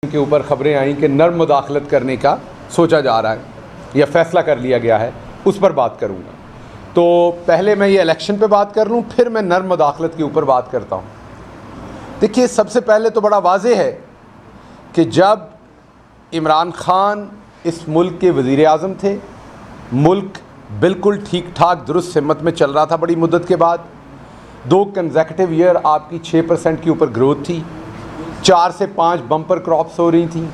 के ऊपर खबरें आई कि नर्म मुदाखलत करने का सोचा जा रहा है या फ़ैसला कर लिया गया है, उस पर बात करूँगा। तो पहले मैं ये इलेक्शन पे बात कर लूँ, फिर मैं नर्म मुदाखलत के ऊपर बात करता हूँ। देखिए, सबसे पहले तो बड़ा वाज़ेह है कि जब इमरान खान इस मुल्क के वज़ीर आज़म थे, मुल्क बिल्कुल ठीक ठाक दुरुस्त सिमत में चल रहा था। बड़ी मुद्दत के बाद 2 कंसेक्यूटिव ईयर आपकी 6% के ऊपर ग्रोथ थी, 4 से 5 बम्पर क्रॉप्स हो रही थी,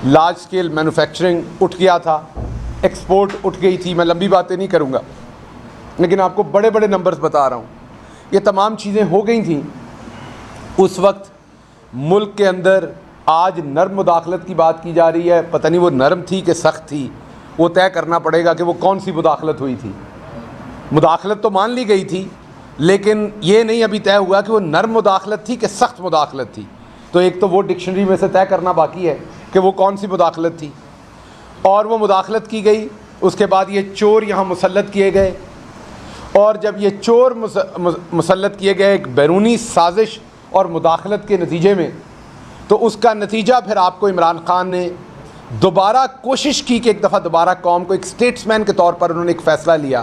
लार्ज स्केल मैन्युफैक्चरिंग उठ गया था, एक्सपोर्ट उठ गई थी। मैं लंबी बातें नहीं करूँगा, लेकिन आपको बड़े बड़े नंबर्स बता रहा हूँ। ये तमाम चीज़ें हो गई थी उस वक्त मुल्क के अंदर। आज नर्म मुदाखलत की बात की जा रही है, पता नहीं वो नरम थी कि सख्त थी, वो तय करना पड़ेगा कि वो कौन सी मुदाखलत हुई थी। मुदाखलत तो मान ली गई थी, लेकिन ये नहीं अभी तय हुआ कि वो नर्म मुदाखलत थी कि सख्त मुदाखलत थी। तो एक तो वो डिक्शनरी में से तय करना बाकी है कि वो कौन सी मुदाखलत थी। और वो मुदाखलत की गई, उसके बाद ये चोर यहाँ मुसल्लत किए गए, और जब ये चोर मुसल्लत किए गए एक बैरूनी साजिश और मुदाखलत के नतीजे में, तो उसका नतीजा फिर आपको इमरान खान ने दोबारा कोशिश की कि एक दफ़ा दोबारा कौम को, एक स्टेट्समैन के तौर पर उन्होंने एक फ़ैसला लिया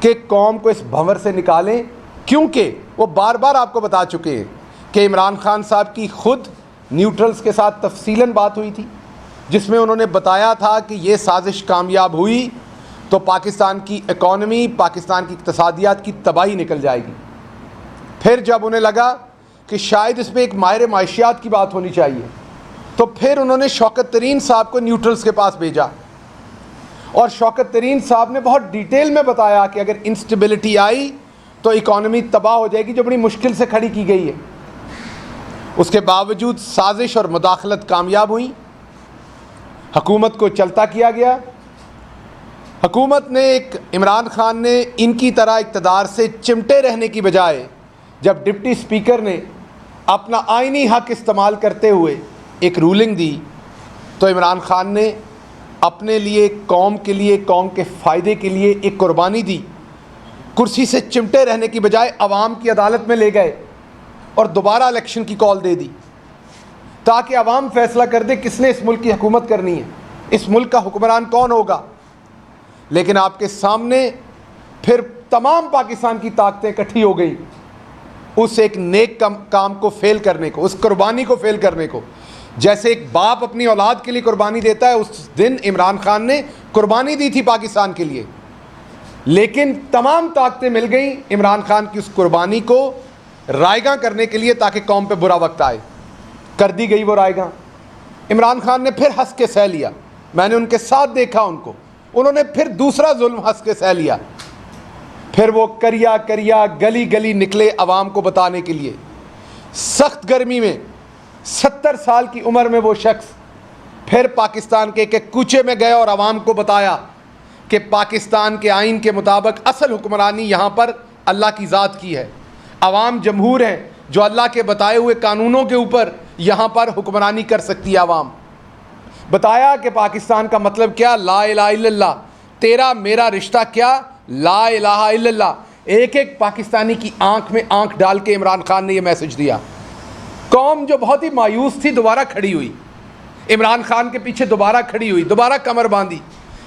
कि कौम को इस भंवर से निकालें, क्योंकि वो बार बार आपको बता चुके हैं कि इमरान खान साहब की ख़ुद न्यूट्रल्स के साथ तफसीलन बात हुई थी, जिसमें उन्होंने बताया था कि ये साजिश कामयाब हुई तो पाकिस्तान की इकॉनमी, पाकिस्तान की इक़्तिसादियात की तबाही निकल जाएगी। फिर जब उन्हें लगा कि शायद इसमें एक माहिर माशियात की बात होनी चाहिए, तो फिर उन्होंने शौकत तरीन साहब को न्यूट्रल्स के पास भेजा, और शौकत तरीन साहब ने बहुत डिटेल में बताया कि अगर इंस्टेबिलिटी आई तो इकॉनमी तबाह हो जाएगी, जो बड़ी मुश्किल से खड़ी की गई है। उसके बावजूद साजिश और मुदाखलत कामयाब हुई, हुकूमत को चलता किया गया। हुकूमत ने, एक इमरान खान ने इनकी तरह इक़्तिदार से चिमटे रहने की बजाय जब डिप्टी स्पीकर ने अपना आइनी हक इस्तेमाल करते हुए एक रूलिंग दी, तो इमरान खान ने अपने लिए, कौम के लिए, कौम के फ़ायदे के लिए एक कुर्बानी दी। कुर्सी से चिमटे रहने की बजाय अवाम की अदालत में ले गए और दोबारा इलेक्शन की कॉल दे दी, ताकि अवाम फ़ैसला कर दे किसने इस मुल्क की हुकूमत करनी है, इस मुल्क का हुक्मरान कौन होगा। लेकिन आपके सामने फिर तमाम पाकिस्तान की ताकतें इकट्ठी हो गई उस एक नेक काम को फ़ेल करने को, उस कुर्बानी को फ़ेल करने को। जैसे एक बाप अपनी औलाद के लिए कुर्बानी देता है, उस दिन इमरान खान ने कुर्बानी दी थी पाकिस्तान के लिए, लेकिन तमाम ताकतें मिल गई इमरान खान की उस कुर्बानी को रायगा करने के लिए, ताकि कौम पे बुरा वक्त आए। कर दी गई वो रायगा। इमरान खान ने फिर हंस के सह लिया, मैंने उनके साथ देखा उनको, उन्होंने फिर दूसरा जुल्म हंस के सह लिया। फिर वो करिया करिया गली गली निकले अवाम को बताने के लिए। सख्त गर्मी में 70 साल की उम्र में वो शख्स फिर पाकिस्तान के एक कूचे में गए और अवाम को बताया कि पाकिस्तान के आइन के मुताबिक असल हुक्मरानी यहाँ पर अल्लाह की ज़ात की है। अवाम जमहूर हैं जो अल्लाह के बताए हुए कानूनों के ऊपर यहाँ पर हुक्मरानी कर सकती है अवाम। बताया कि पाकिस्तान का मतलब क्या, ला इलाहा इल्लल्लाह, तेरा मेरा रिश्ता क्या, ला इलाहा इल्लल्लाह। एक एक पाकिस्तानी की आंख में आंख डाल के इमरान खान ने यह मैसेज दिया। कौम जो बहुत ही मायूस थी दोबारा खड़ी हुई, इमरान खान के पीछे दोबारा खड़ी हुई, दोबारा कमर बांधी।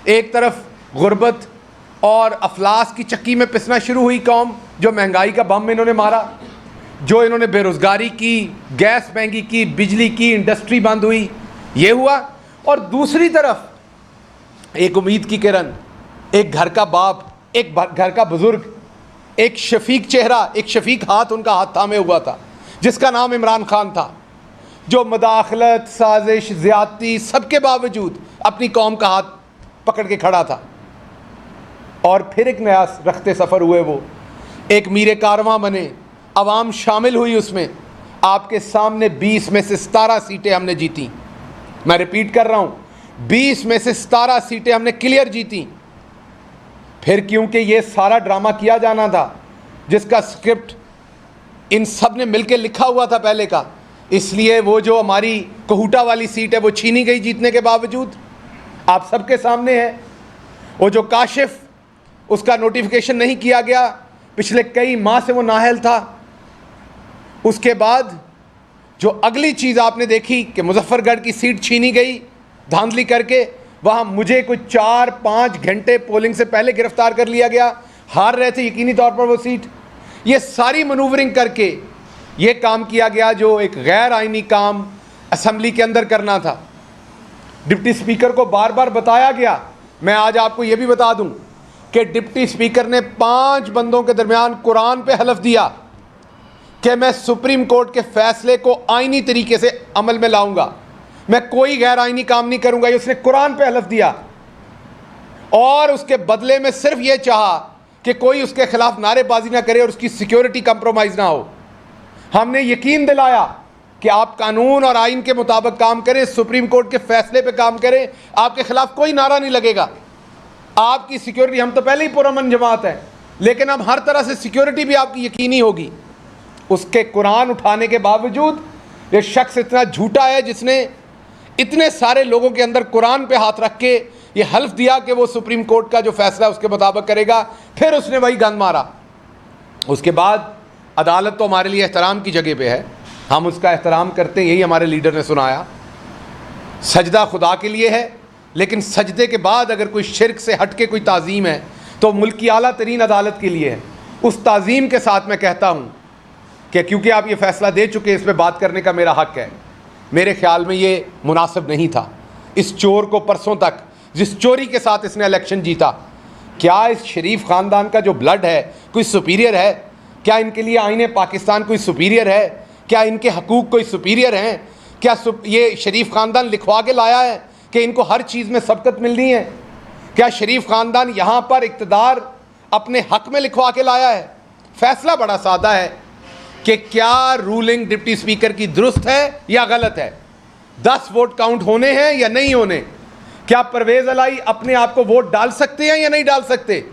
एक तरफ गुर्बत और अफलास की चक्की में पिसना शुरू हुई कौम, जो महंगाई का बम इन्होंने मारा, जो इन्होंने बेरोज़गारी की, गैस महंगी की, बिजली की, इंडस्ट्री बंद हुई, ये हुआ। और दूसरी तरफ एक उम्मीद की किरण, एक घर का बाप, एक घर का बुजुर्ग, एक शफीक चेहरा, एक शफीक हाथ उनका हाथ थामे हुआ था, जिसका नाम इमरान खान था, जो मुदाखलत, साजिश, ज़्यादती सबके बावजूद अपनी कौम का हाथ पकड़ के खड़ा था। और फिर एक नया रखते सफ़र हुए, वो एक मीरे कारवां बने, अवाम शामिल हुई उसमें। आपके सामने 20 में से 17 सीटें हमने जीती। मैं रिपीट कर रहा हूँ, 20 में से 17 सीटें हमने क्लियर जीती। फिर क्योंकि ये सारा ड्रामा किया जाना था, जिसका स्क्रिप्ट इन सब ने मिलकर लिखा हुआ था पहले का, इसलिए वो जो हमारी कहूटा वाली सीट है वो छीनी गई जीतने के बावजूद। आप सबके सामने है वो जो काशिफ, उसका नोटिफिकेशन नहीं किया गया, पिछले कई माह से वो नाअहल था। उसके बाद जो अगली चीज़ आपने देखी कि मुजफ्फरगढ़ की सीट छीनी गई धांधली करके, वहाँ मुझे कुछ 4-5 घंटे पोलिंग से पहले गिरफ्तार कर लिया गया, हार रहे थे यकीनी तौर पर वो सीट। ये सारी मनूवरिंग करके ये काम किया गया जो एक गैर आइनी काम असम्बली के अंदर करना था। डिप्टी स्पीकर को बार बार बताया गया। मैं आज आपको ये भी बता दूं कि डिप्टी स्पीकर ने 5 बंदों के दरमियान कुरान पे हलफ दिया कि मैं सुप्रीम कोर्ट के फैसले को आइनी तरीके से अमल में लाऊंगा, मैं कोई गैर आइनी काम नहीं करूंगा। ये उसने कुरान पे हलफ दिया और उसके बदले में सिर्फ ये चाहा कि कोई उसके खिलाफ नारेबाजी ना करे और उसकी सिक्योरिटी कंप्रोमाइज ना हो। हमने यकीन दिलाया कि आप कानून और आइन के मुताबिक काम करें, सुप्रीम कोर्ट के फैसले पे काम करें, आपके खिलाफ कोई नारा नहीं लगेगा, आपकी सिक्योरिटी, हम तो पहले ही पुरअमन जमात है, लेकिन अब हर तरह से सिक्योरिटी भी आपकी यकीनी होगी। उसके कुरान उठाने के बावजूद ये शख्स इतना झूठा है जिसने इतने सारे लोगों के अंदर कुरान पे हाथ रख के ये हल्फ दिया कि वो सुप्रीम कोर्ट का जो फैसला है उसके मुताबिक करेगा, फिर उसने वही गंद मारा। उसके बाद अदालत तो हमारे लिए एहतराम की जगह पे है, हम उसका एहतराम करते हैं, यही हमारे लीडर ने सुनाया। सजदा खुदा के लिए है, लेकिन सजदे के बाद अगर कोई शिरक से हट के कोई ताज़ीम है तो मुल्क की आला तरीन अदालत के लिए है। उस ताज़ीम के साथ मैं कहता हूँ कि क्योंकि आप ये फ़ैसला दे चुके, इस पर बात करने का मेरा हक़ है। मेरे ख़्याल में ये मुनासिब नहीं था। इस चोर को परसों तक, जिस चोरी के साथ इसने इलेक्शन जीता, क्या इस शरीफ ख़ानदान का जो ब्लड है कोई सुपीरियर है? क्या इनके लिए आईने पाकिस्तान कोई सुपीरियर है? क्या इनके हकूक़ कोई सुपीरियर हैं? क्या ये शरीफ ख़ानदान लिखवा के लाया है कि इनको हर चीज़ में सबकत मिलनी है? क्या शरीफ ख़ानदान यहाँ पर इक़्तिदार अपने हक़ में लिखवा के लाया है? फ़ैसला बड़ा सादा है कि क्या रूलिंग डिप्टी स्पीकर की दुरुस्त है या गलत है, 10 वोट काउंट होने हैं या नहीं होने, क्या परवेज़ अलाई अपने आप को वोट डाल सकते हैं या नहीं डाल सकते।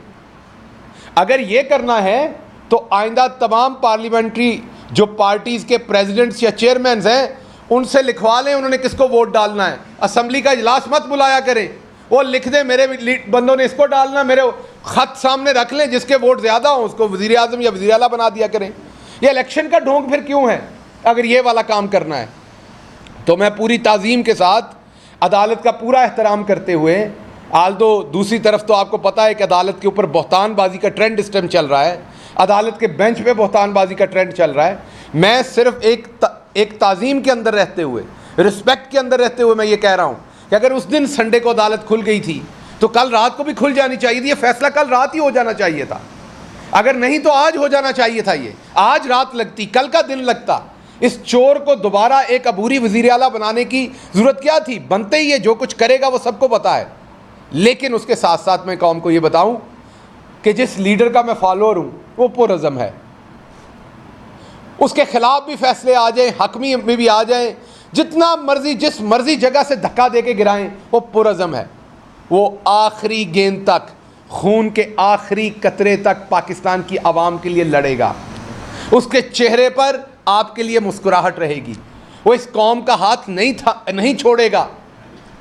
अगर ये करना है तो आइंदा तमाम पार्लियामेंट्री जो पार्टीज़ के प्रेसिडेंट्स या चेयरमैन हैं उनसे लिखवा लें उन्होंने किसको वोट डालना है। असम्बली का इजलास मत बुलाया करें, वो लिख दें मेरे बंदों ने इसको डालना, मेरे ख़त सामने रख लें, जिसके वोट ज़्यादा हों उसको वज़ीर आज़म या वज़ीर आला बना दिया करें। ये इलेक्शन का ढोंग फिर क्यों है? अगर ये वाला काम करना है तो मैं पूरी ताज़ीम के साथ अदालत का पूरा एहतराम करते हुए, आल्दो दूसरी तरफ तो आपको पता है कि अदालत के ऊपर बहतानबाजी का ट्रेंड इस टाइम चल रहा है, अदालत के बेंच पे बहतानबाजी का ट्रेंड चल रहा है। मैं सिर्फ एक ताज़ीम के अंदर रहते हुए, रिस्पेक्ट के अंदर रहते हुए मैं ये कह रहा हूँ कि अगर उस दिन संडे को अदालत खुल गई थी तो कल रात को भी खुल जानी चाहिए थी। ये फैसला कल रात ही हो जाना चाहिए था, अगर नहीं तो आज हो जाना चाहिए था। ये आज रात लगती, कल का दिन लगता। इस चोर को दोबारा एक अबूरी वज़ीर आला बनाने की ज़रूरत क्या थी? बनते ही ये जो कुछ करेगा वो सबको पता है। लेकिन उसके साथ साथ मैं कौम को ये बताऊं कि जिस लीडर का मैं फॉलोअर हूं वो पुरअज़म है, उसके खिलाफ भी फैसले आ जाएं, हकमी में भी आ जाएं, जितना मर्जी जिस मर्जी जगह से धक्का दे के गिराएं, वो पुरअज़म है। वो आखिरी गेंद तक, खून के आखिरी कतरे तक पाकिस्तान की आवाम के लिए लड़ेगा। उसके चेहरे पर आपके लिए मुस्कुराहट रहेगी। वो इस कौम का हाथ नहीं छोड़ेगा,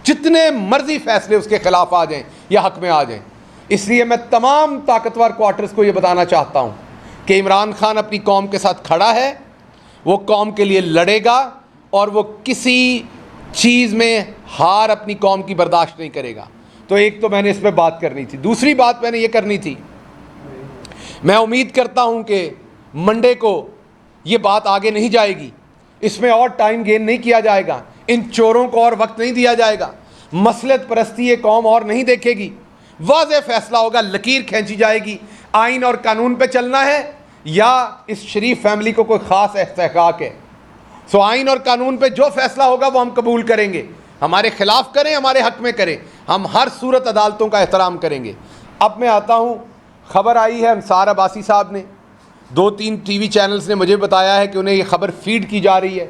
जितने मर्जी फैसले उसके खिलाफ आ जाएं या हक में आ जाएं। इसलिए मैं तमाम ताकतवर क्वार्टर्स को ये बताना चाहता हूँ कि इमरान खान अपनी कौम के साथ खड़ा है, वो कौम के लिए लड़ेगा और वो किसी चीज़ में हार अपनी कौम की बर्दाश्त नहीं करेगा। तो एक तो मैंने इस पर बात करनी थी। दूसरी बात मैंने ये करनी थी, मैं उम्मीद करता हूँ कि मंडे को ये बात आगे नहीं जाएगी, इसमें और टाइम गेन नहीं किया जाएगा, इन चोरों को और वक्त नहीं दिया जाएगा, मसलत परस्ती ये कौम और नहीं देखेगी। वाज़ेह फैसला होगा, लकीर खींची जाएगी, आइन और कानून पे चलना है या इस शरीफ फैमिली को कोई ख़ास इस्तेहकाक है। सो आइन और कानून पे जो फैसला होगा वो हम कबूल करेंगे, हमारे खिलाफ करें, हमारे हक में करें, हम हर सूरत अदालतों का एहतराम करेंगे। अब मैं आता हूँ, ख़बर आई है अंसार अब्बासी साहब ने, 2-3 टीवी चैनल्स ने मुझे बताया है कि उन्हें ये ख़बर फीड की जा रही है।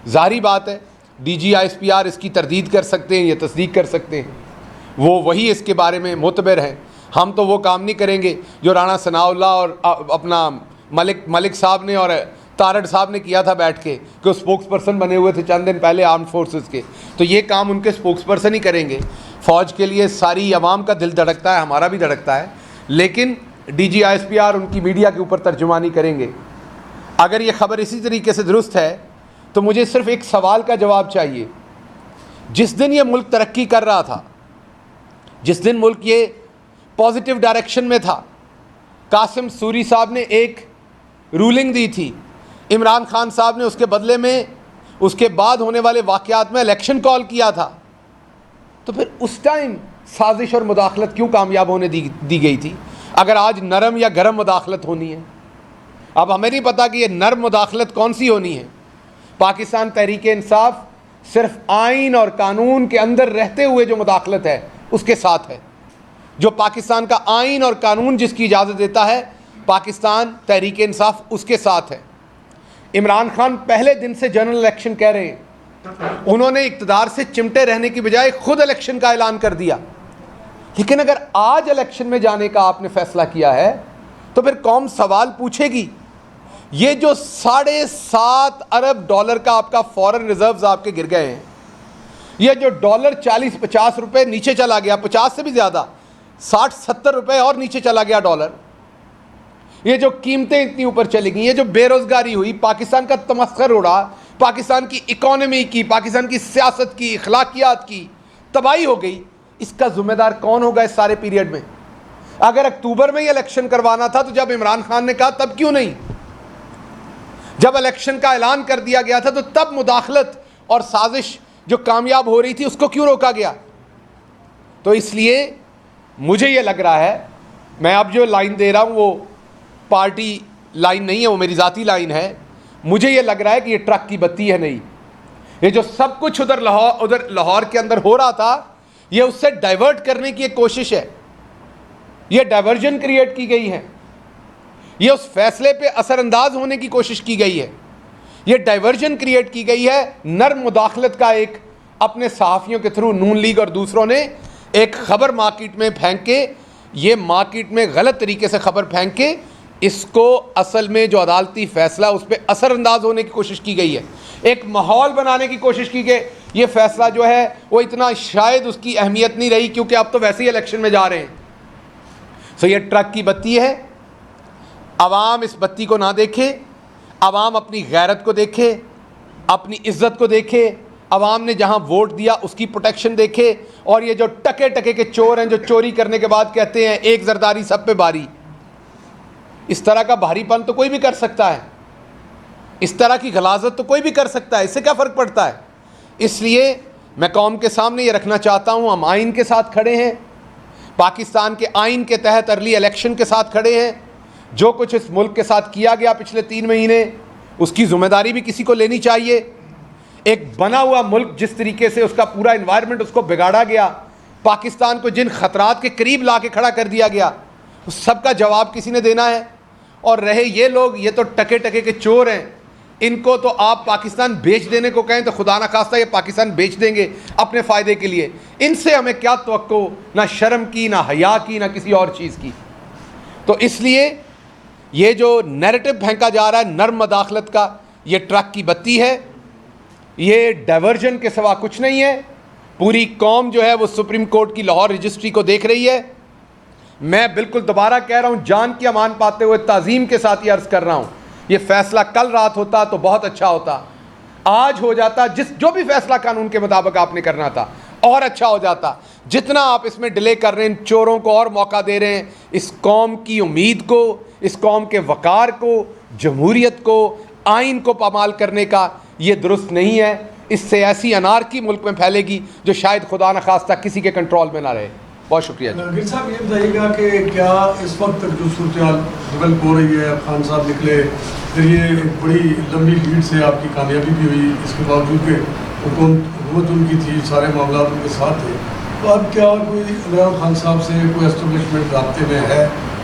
ज़ाहिर बात है DG ISPR इसकी तरदीद कर सकते हैं या तस्दीक कर सकते हैं, वो वही इसके बारे में मोतबर हैं। हम तो वो काम नहीं करेंगे जो राणा सनाउल्लाह और अपना मलिक साहब ने और तारड़ साहब ने किया था बैठ के, कि वो स्पोक्स पर्सन बने हुए थे चंद दिन पहले आर्म्ड फोर्सेस के। तो ये काम उनके स्पोक्स पर्सन ही करेंगे। फ़ौज के लिए सारी आवाम का दिल धड़कता है, हमारा भी धड़कता है, लेकिन DG ISPR उनकी मीडिया के ऊपर तर्जुमानी करेंगे। अगर ये ख़बर इसी तरीके से दुरुस्त है तो मुझे सिर्फ एक सवाल का जवाब चाहिए। जिस दिन ये मुल्क तरक्की कर रहा था, जिस दिन मुल्क ये पॉजिटिव डायरेक्शन में था, कासिम सूरी साहब ने एक रूलिंग दी थी, इमरान खान साहब ने उसके बदले में उसके बाद होने वाले वाक़यात में इलेक्शन कॉल किया था, तो फिर उस टाइम साजिश और मुदाखलत क्यों कामयाब होने दी गई थी, अगर आज नरम या गरम मुदाखलत होनी है? अब हमें नहीं पता कि ये नरम मुदाखलत कौन सी होनी है। पाकिस्तान तहरीक इंसाफ सिर्फ आइन और कानून के अंदर रहते हुए जो मुदाखलत है उसके साथ है। जो पाकिस्तान का आइन और कानून जिसकी इजाज़त देता है, पाकिस्तान तहरीक इंसाफ उसके साथ है। इमरान खान पहले दिन से जनरल इलेक्शन कह रहे हैं, उन्होंने इक़्तिदार से चिमटे रहने की बजाय खुद इलेक्शन का ऐलान कर दिया। लेकिन अगर आज इलेक्शन में जाने का आपने फैसला किया है तो फिर कौम सवाल पूछेगी, ये जो $7.5 अरब का आपका फॉरेन रिजर्व्स आपके गिर गए हैं, ये जो डॉलर 40-50 रुपए नीचे चला गया, 50 से भी ज़्यादा 60-70 रुपए और नीचे चला गया डॉलर, ये जो कीमतें इतनी ऊपर चली गई, ये जो बेरोज़गारी हुई, पाकिस्तान का तमस्खर उड़ा, पाकिस्तान की इकॉनमी की, पाकिस्तान की सियासत की, अखलाकियात की तबाही हो गई, इसका ज़िम्मेदार कौन होगा इस सारे पीरियड में? अगर अक्टूबर में ही इलेक्शन करवाना था तो जब इमरान खान ने कहा तब क्यों नहीं? जब इलेक्शन का ऐलान कर दिया गया था तो तब मुदाखलत और साजिश जो कामयाब हो रही थी उसको क्यों रोका गया? तो इसलिए मुझे ये लग रहा है, मैं अब जो लाइन दे रहा हूँ वो पार्टी लाइन नहीं है, वो मेरी ज़ाती लाइन है। मुझे ये लग रहा है कि ये ट्रक की बत्ती है नहीं, ये जो सब कुछ उधर लाहौर के अंदर हो रहा था, ये उससे डाइवर्ट करने की एक कोशिश है, ये डाइवर्जन क्रिएट की गई है, ये उस फैसले पे असरअंदाज होने की कोशिश की गई है, ये डाइवर्जन क्रिएट की गई है। नर्म मुदाखलत का एक अपने सहाफ़ियों के थ्रू नून लीग और दूसरों ने एक ख़बर मार्केट में फेंक के, ये मार्केट में गलत तरीके से ख़बर फेंक के इसको असल में जो अदालती फ़ैसला उस पर असरअंदाज होने की कोशिश की गई है, एक माहौल बनाने की कोशिश की गई। ये फ़ैसला जो है वो इतना शायद उसकी अहमियत नहीं रही क्योंकि अब तो वैसे ही इलेक्शन में जा रहे हैं। सो ये ट्रक की बत्ती है, अवाम इस बत्ती को ना देखे, अवाम अपनी गैरत को देखे, अपनी इज़्ज़त को देखे, अवाम ने जहाँ वोट दिया उसकी प्रोटेक्शन देखे। और ये जो टके टके के चोर हैं जो चोरी करने के बाद कहते हैं एक जरदारी सब पे भारी, इस तरह का भारीपन तो कोई भी कर सकता है, इस तरह की गलाजत तो कोई भी कर सकता है, इससे क्या फ़र्क पड़ता है? इसलिए मैं कौम के सामने ये रखना चाहता हूँ, हम आइन के साथ खड़े हैं, पाकिस्तान के आइन के तहत अर्ली इलेक्शन के साथ खड़े हैं। जो कुछ इस मुल्क के साथ किया गया पिछले 3 महीने, उसकी ज़िम्मेदारी भी किसी को लेनी चाहिए। एक बना हुआ मुल्क जिस तरीके से उसका पूरा इन्वायरमेंट उसको बिगाड़ा गया, पाकिस्तान को जिन ख़तरात के करीब ला के खड़ा कर दिया गया, उस सब का जवाब किसी ने देना है। और रहे ये लोग, ये तो टके टके के चोर हैं, इनको तो आप पाकिस्तान बेच देने को कहें तो खुदा ना खास्ता ये पाकिस्तान बेच देंगे अपने फ़ायदे के लिए। इनसे हमें क्या तवक्को, ना शर्म की, ना हया की, ना किसी और चीज़ की। तो इसलिए ये जो नैरेटिव फेंका जा रहा है नर्म मुदाखलत का, ये ट्रक की बत्ती है, ये डाइवर्जन के सिवा कुछ नहीं है। पूरी कौम जो है वो सुप्रीम कोर्ट की लाहौर रजिस्ट्री को देख रही है। मैं बिल्कुल दोबारा कह रहा हूँ, जान की अमान पाते हुए ताज़ीम के साथ ये अर्ज़ कर रहा हूँ, ये फ़ैसला कल रात होता तो बहुत अच्छा होता, आज हो जाता, जो भी फ़ैसला कानून के मुताबिक आपने करना था और अच्छा हो जाता। जितना आप इसमें डिले कर रहे हैं, चोरों को और मौका दे रहे हैं, इस कौम की उम्मीद को, इस कौम के वक़ार को, जमहूरियत को, आइन को पामाल करने का, ये दुरुस्त नहीं है। इससे ऐसी अनारकी मुल्क में फैलेगी जो शायद खुदा न खास्ता किसी के कंट्रोल में ना रहे। बहुत शुक्रिया। गिल साहब ये बताइएगा कि क्या इस वक्त तक जो सूरत डेवलप हो रही है, खान साहब निकले, फिर ये एक बड़ी लंबी लीड से आपकी कामयाबी भी हुई, इसके बावजूद कि हुकूमत उनकी थी, सारे मामला उनके साथ थे, तो अब क्या कोई इमरान खान साहब से कोई एस्टेब्लिशमेंट राब्ते में है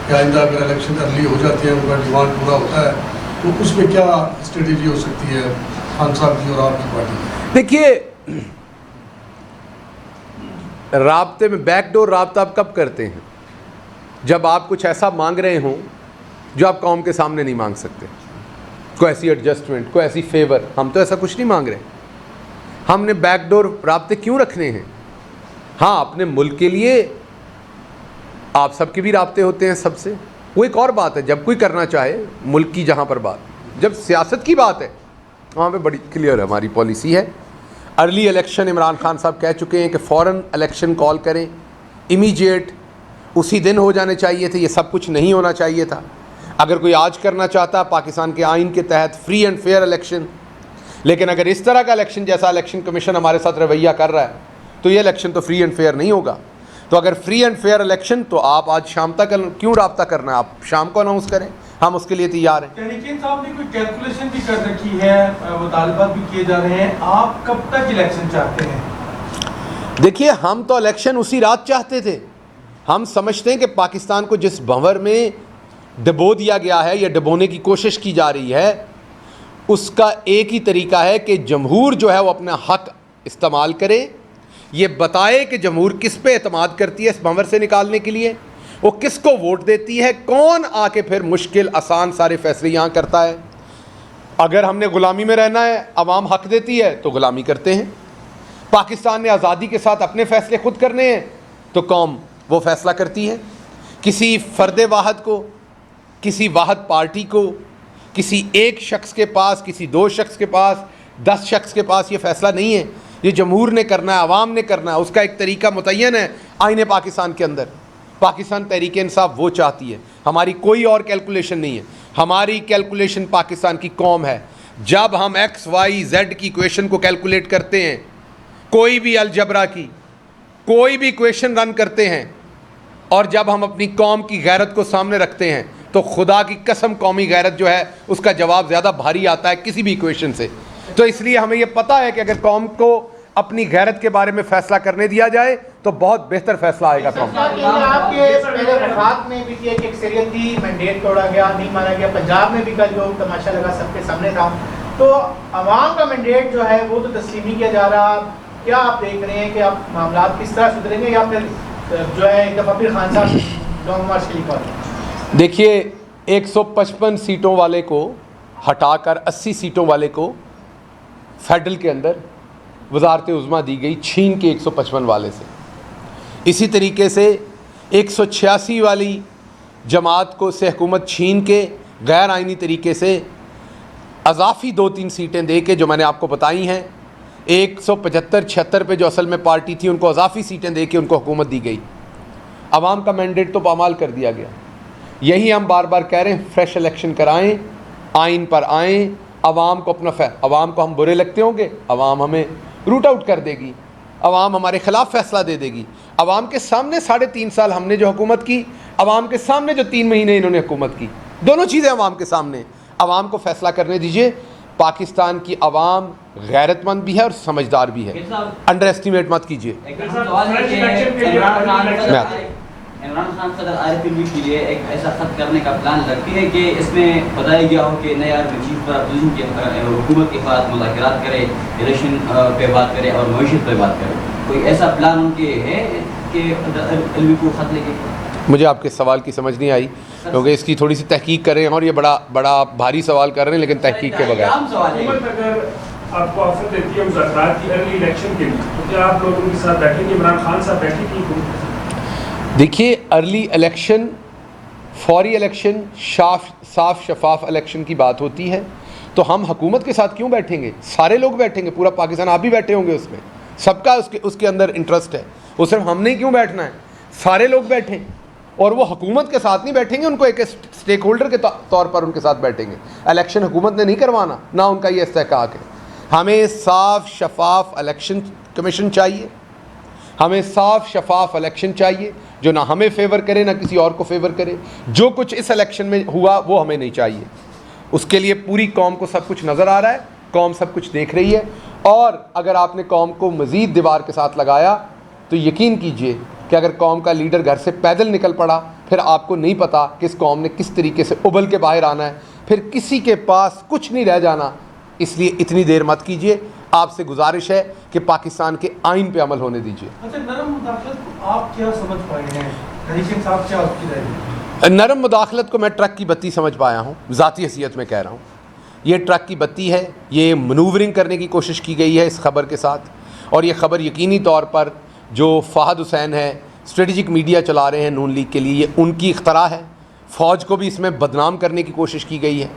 कि आइंदा अगर इलेक्शन अर्ली हो जाती है, उनका डिमांड पूरा होता है, तो उसमें क्या स्ट्रेटेजी हो सकती है खान साहब की और आपकी पार्टी की? देखिए, राब्ते में बैकडोर राब्ता आप कब करते हैं? जब आप कुछ ऐसा मांग रहे हों जो आप कौम के सामने नहीं मांग सकते, कोई ऐसी एडजस्टमेंट, कोई ऐसी फेवर। हम तो ऐसा कुछ नहीं मांग रहे। हमने बैकडोर राब्ते क्यों रखने हैं? हाँ, अपने मुल्क के लिए आप सबके भी राब्ते होते हैं सबसे, वो एक और बात है। जब कोई करना चाहे मुल्क की, जहाँ पर बात, जब सियासत की बात है वहाँ पे बड़ी क्लियर हमारी पॉलिसी है। अर्ली इलेक्शन इमरान खान साहब कह चुके हैं कि फ़ौरन इलेक्शन कॉल करें, इमीडिएट, उसी दिन हो जाने चाहिए थे, ये सब कुछ नहीं होना चाहिए था। अगर कोई आज करना चाहता पाकिस्तान के आइन के तहत फ्री एंड फेयर इलेक्शन, लेकिन अगर इस तरह का इलेक्शन जैसा इलेक्शन कमीशन हमारे साथ रवैया कर रहा है तो ये इलेक्शन तो फ्री एंड फेयर नहीं होगा। तो अगर फ्री एंड फेयर इलेक्शन तो आप आज शाम तक क्यों राब्ता करना है, आप शाम को अनाउंस करें, हम उसके लिए तैयार हैं। तहरीक साहब ने कोई कैलकुलेशन भी कर रखी है, मुतालबात भी किए जा रहे हैं, आप कब तक इलेक्शन चाहते हैं? देखिए, हम तो इलेक्शन उसी रात चाहते थे। हम समझते हैं कि पाकिस्तान को जिस भंवर में डबो दिया गया है या डबोने की कोशिश की जा रही है, उसका एक ही तरीका है कि जमहूर जो है वो अपना हक इस्तेमाल करे, ये बताए कि जमहूर किस पे एतमाद करती है इस भंवर से निकालने के लिए, वो किसको वोट देती है, कौन आके फिर मुश्किल आसान सारे फैसले यहाँ करता है। अगर हमने ग़ुलामी में रहना है, अवाम हक देती है तो ग़ुलामी करते हैं। पाकिस्तान ने आज़ादी के साथ अपने फ़ैसले खुद करने हैं तो कौम वो फ़ैसला करती है। किसी फ़र्द वाहद को, किसी वाहद पार्टी को, किसी एक शख्स के पास, किसी दो शख्स के पास, 10 शख्स के पास ये फ़ैसला नहीं है। ये जमहूर ने करना है, अवाम ने करना है, उसका एक तरीका मुतय्यन है आईने पाकिस्तान के अंदर। पाकिस्तान तहरीक इंसाफ वो चाहती है, हमारी कोई और कैलकुलेशन नहीं है। हमारी कैलकुलेशन पाकिस्तान की कौम है। जब हम XYZ की इक्वेशन को कैलकुलेट करते हैं, कोई भी अलजबरा की कोई भी इक्वेशन रन करते हैं, और जब हम अपनी कौम की गैरत को सामने रखते हैं तो खुदा की कसम कौमी गैरत जो है उसका जवाब ज़्यादा भारी आता है किसी भी इक्वेशन से। तो इसलिए हमें ये पता है कि अगर कौम को अपनी गैरत के बारे में फ़ैसला करने दिया जाए तो बहुत बेहतर फैसला आएगा कौम। आपके पहले वफात में भी थी, एक अक्सरियत थी, मैंडेट तोड़ा गया, नहीं माना गया। पंजाब में भी कल जो तमाशा लगा सबके सामने था, तो अवाम का मैंडेट जो है वो तो तस्लीम नहीं किया जा रहा। क्या आप देख रहे हैं कि आप मामला किस तरह सुधरेंगे, या फिर जो है एक दफ़ा फिर खान साहब लॉन्ग मार्च के लिए कॉल? देखिए, 155 सीटों वाले को हटाकर 80 सीटों वाले को फेडरल के अंदर वज़ारत उज़्मा दी गई, छीन के 155 वाले से। इसी तरीके से 186 वाली जमात को से हुकूमत छीन के गैर आइनी तरीके से अजाफ़ी 2-3 सीटें दे के, जो मैंने आपको बताई हैं, 175-76 पे जो असल में पार्टी थी उनको अजाफ़ी सीटें दे के उनको हुकूमत दी गई। आवाम का मैंडेट तो पामाल कर दिया गया। यही हम बार बार कह रहे हैं, फ्रेश इलेक्शन कराएं, आइन पर आएँ, आवाम को अपना आवाम को हम बुरे लगते होंगे, आवाम हमें रूट आउट कर देगी, आवाम हमारे ख़िलाफ़ फ़ैसला दे देगी। आवाम के सामने 3.5 साल हमने जो हुकूमत की, आवाम के सामने जो 3 महीने इन्होंने हुकूमत की, दोनों चीज़ें आवाम के सामने। आवाम को फ़ैसला करने दीजिए। पाकिस्तान की आवाम गैरतमंद भी है और समझदार भी है, अंडर एस्टिमेट मत कीजिए। इमरान खान सदर आरिफ के लिए एक ऐसा खत करने का प्लान रखती है कि इसमें बताया गया हो कि नया चीफ पर अपोजिशन के हुकूमत के साथ मुज़ाकरात करे, इलेक्शन पे बात करे और मईशत पे बात करे। कोई ऐसा प्लान उनके है कि अलवी को खत लेके? मुझे आपके सवाल की समझ नहीं आई, क्योंकि इसकी थोड़ी सी तहकीक करें, और ये बड़ा भारी सवाल कर रहे हैं, लेकिन तहकीक के बगैर। अगर आपको ऑफर देती है मुज़ाकरात की अर्ली इलेक्शन के लिए, तो क्या आप लोगों के साथ बैठेंगे? इमरान खान साहब बैठेंगे? देखिए, अर्ली इलेक्शन, फौरी इलेक्शन, साफ शफाफ इलेक्शन की बात होती है, तो हम हुकूमत के साथ क्यों बैठेंगे? सारे लोग बैठेंगे, पूरा पाकिस्तान, आप भी बैठे होंगे उसमें, सबका उसके अंदर इंटरेस्ट है। वो सिर्फ हमने क्यों बैठना है, सारे लोग बैठें, और वो हुकूमत के साथ नहीं बैठेंगे, उनको एक स्टेक होल्डर के तौर पर उनके साथ बैठेंगे। इलेक्शन हुकूमत ने नहीं करवाना, ना उनका ये इस्तेहकाक है। हमें साफ शफाफ इलेक्शन कमीशन चाहिए, हमें साफ शफाफ इलेक्शन चाहिए जो ना हमें फेवर करे ना किसी और को फेवर करे। जो कुछ इस इलेक्शन में हुआ वो हमें नहीं चाहिए। उसके लिए पूरी कौम को सब कुछ नज़र आ रहा है, कौम सब कुछ देख रही है, और अगर आपने कौम को मज़ीद दीवार के साथ लगाया तो यकीन कीजिए कि अगर कौम का लीडर घर से पैदल निकल पड़ा, फिर आपको नहीं पता कि इस कौम ने किस तरीके से उबल के बाहर आना है, फिर किसी के पास कुछ नहीं रह जाना। इसलिए इतनी देर मत कीजिए, आपसे गुजारिश है कि पाकिस्तान के आइन पे अमल होने दीजिए। अच्छा, नरम मुदाखलत को आप क्या समझ पाए हैं? तहरीक साहब क्या आपकी राय है? नरम मुदाखलत को मैं ट्रक की बत्ती समझ पाया हूँ, ज़ाती हैसियत में कह रहा हूँ। ये ट्रक की बत्ती है, ये मनूवरिंग करने की कोशिश की गई है इस खबर के साथ, और ये ख़बर यकीनी तौर पर जो फ़हद हुसैन है स्ट्रेटजिक मीडिया चला रहे हैं नून लीग के लिए, ये उनकी इख्तरा है। फ़ौज को भी इसमें बदनाम करने की कोशिश की गई है।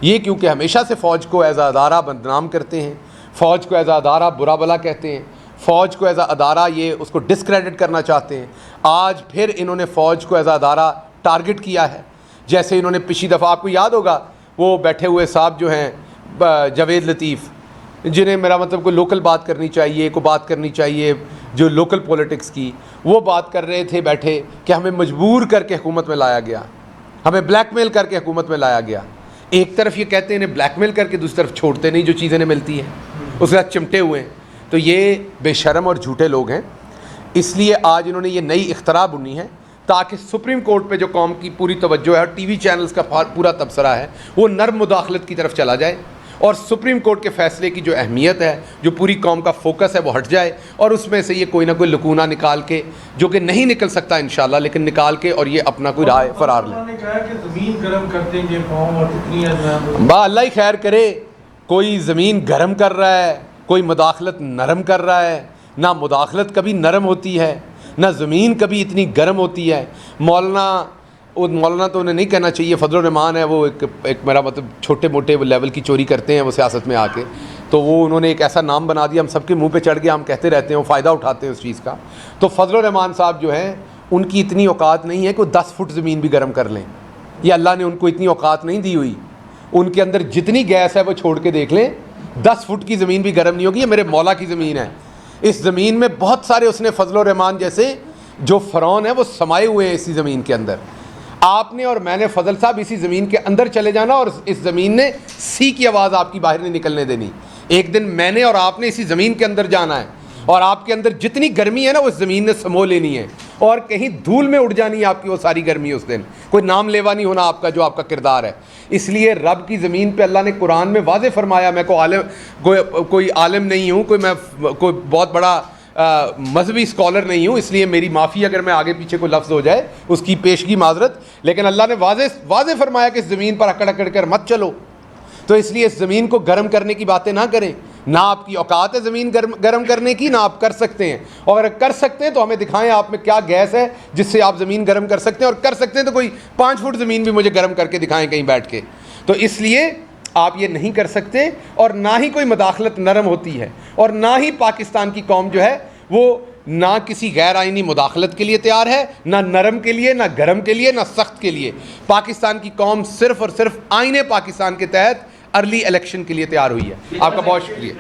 ये क्योंकि हमेशा से फ़ौज को एज़ अदारा बदनाम करते हैं, फ़ौज को एज़ अदारा बुरा भला कहते हैं, फ़ौज को एज़ अदारा ये उसको डिस्क्रेडिट करना चाहते हैं। आज फिर इन्होंने फ़ौज को एज़ अदारा टारगेट किया है। जैसे इन्होंने पिछली दफ़ा, आपको याद होगा, वो बैठे हुए साहब जो हैं जावेद लतीफ़, जिन्हें मेरा मतलब कोई लोकल बात करनी चाहिए, को बात करनी चाहिए जो लोकल पॉलिटिक्स की, वो बात कर रहे थे बैठे कि हमें मजबूर करके हुकूमत में लाया गया, हमें ब्लैकमेल करके हुकूमत में लाया गया। एक तरफ ये कहते हैं इन्हें ब्लैकमेल करके, दूसरी तरफ छोड़ते नहीं जो चीज़ इन्हें मिलती है, उसके साथ चिमटे हुए हैं। तो ये बेशरम और झूठे लोग हैं। इसलिए आज इन्होंने ये नई इख्तरा बुनी है ताकि सुप्रीम कोर्ट पे जो कौम की पूरी तवज्जो है और टीवी चैनल्स का पूरा तबसरा है वो नर्म मुदाखलत की तरफ चला जाए और सुप्रीम कोर्ट के फ़ैसले की जो अहमियत है, जो पूरी कौम का फोकस है, वो हट जाए और उसमें से ये कोई ना कोई लकूना निकाल के, जो कि नहीं निकल सकता इंशाल्लाह, लेकिन निकाल के और ये अपना कोई राय फरार लें। उन्होंने कहा कि ज़मीन गर्म कर देंगे कौम और कितनी बा अल्लाह ही खैर करे। कोई ज़मीन गर्म कर रहा है, कोई मुदाखलत नरम कर रहा है। ना मुदाखलत कभी नरम होती है, ना ज़मीन कभी इतनी गर्म होती है। मौलाना तो उन्हें नहीं कहना चाहिए, फजल रहमान है वो, एक मेरा मतलब छोटे मोटे लेवल की चोरी करते हैं वो सियासत में आके, तो वो उन्होंने एक ऐसा नाम बना दिया, हम सबके मुंह पे चढ़ गया, हम कहते रहते हैं, वो फ़ायदा उठाते हैं उस चीज़ का। तो फजल रहमान साहब जो हैं, उनकी इतनी औकात नहीं है कि वो 10 फुट ज़मीन भी गर्म कर लें। ये अल्लाह ने उनको इतनी औकात नहीं दी हुई। उनके अंदर जितनी गैस है वो छोड़ के देख लें, 10 फुट की ज़मीन भी गर्म नहीं होगी। ये मेरे मौला की ज़मीन है। इस ज़मीन में बहुत सारे उसने फजल रहमान जैसे जो फ़रौन है वो समाये हुए हैं इसी ज़मीन के अंदर। आपने और मैंने फजल साहब इसी ज़मीन के अंदर चले जाना और इस ज़मीन ने सी की आवाज़ आपकी बाहर नहीं निकलने देनी। एक दिन मैंने और आपने इसी ज़मीन के अंदर जाना है और आपके अंदर जितनी गर्मी है ना, वो इस ज़मीन ने समो लेनी है और कहीं धूल में उड़ जानी है आपकी वो सारी गर्मी उस दिन। कोई नाम लेवा नहीं होना आपका, जो आपका किरदार है। इसलिए रब की ज़मीन पे अल्लाह ने कुरान में वाज़े फरमाया, मैं कोई आलिम नहीं हूँ, कोई बहुत बड़ा मजहबी स्कॉलर नहीं हूँ, इसलिए मेरी माफ़ी अगर मैं आगे पीछे कोई लफ्ज़ हो जाए, उसकी पेशगी माजरत। लेकिन अल्लाह ने वाज़े फरमाया कि इस ज़मीन पर अकड़ अकड़ कर मत चलो। तो इसलिए इस ज़मीन को गर्म करने की बातें ना करें। ना आपकी औकात है ज़मीन गर्म करने की, ना आप कर सकते हैं। और अगर कर सकते हैं तो हमें दिखाएं आप में क्या गैस है जिससे आप ज़मीन गर्म कर सकते हैं। और कर सकते हैं तो कोई 5 फुट ज़मीन भी मुझे गर्म करके दिखाएं कहीं बैठ के। तो इसलिए आप ये नहीं कर सकते और ना ही कोई मुदाखलत नरम होती है और ना ही पाकिस्तान की कौम जो है वो ना किसी गैर आइनी मुदाखलत के लिए तैयार है, ना नरम के लिए, ना गर्म के लिए, ना सख्त के लिए। पाकिस्तान की कौम सिर्फ़ और सिर्फ आईने पाकिस्तान के तहत अर्ली इलेक्शन के लिए तैयार हुई है। आपका बहुत शुक्रिया।